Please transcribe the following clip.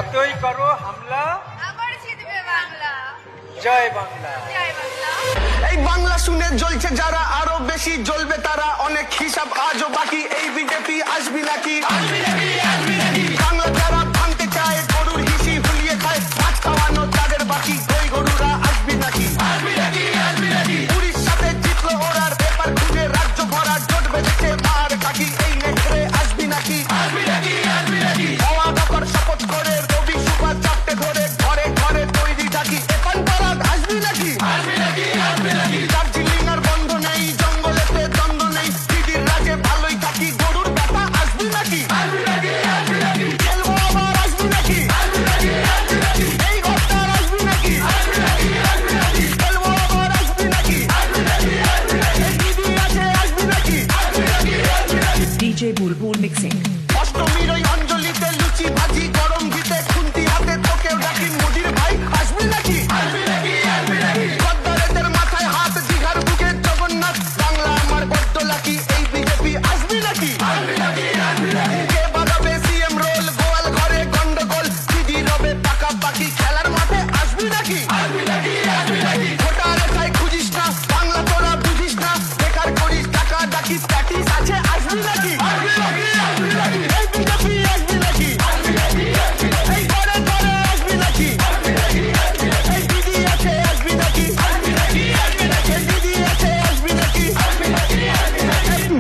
যতই করো হামলা, আবার জিতবে বাংলা। জয় বাংলা। জয় বাংলা। এই বাংলা শুনে জ্বলছে যারা, আরো বেশি জ্বলবে তারা। অনেক হিসাব আজও বাকি, এই বিজেপি আসবি নাকি?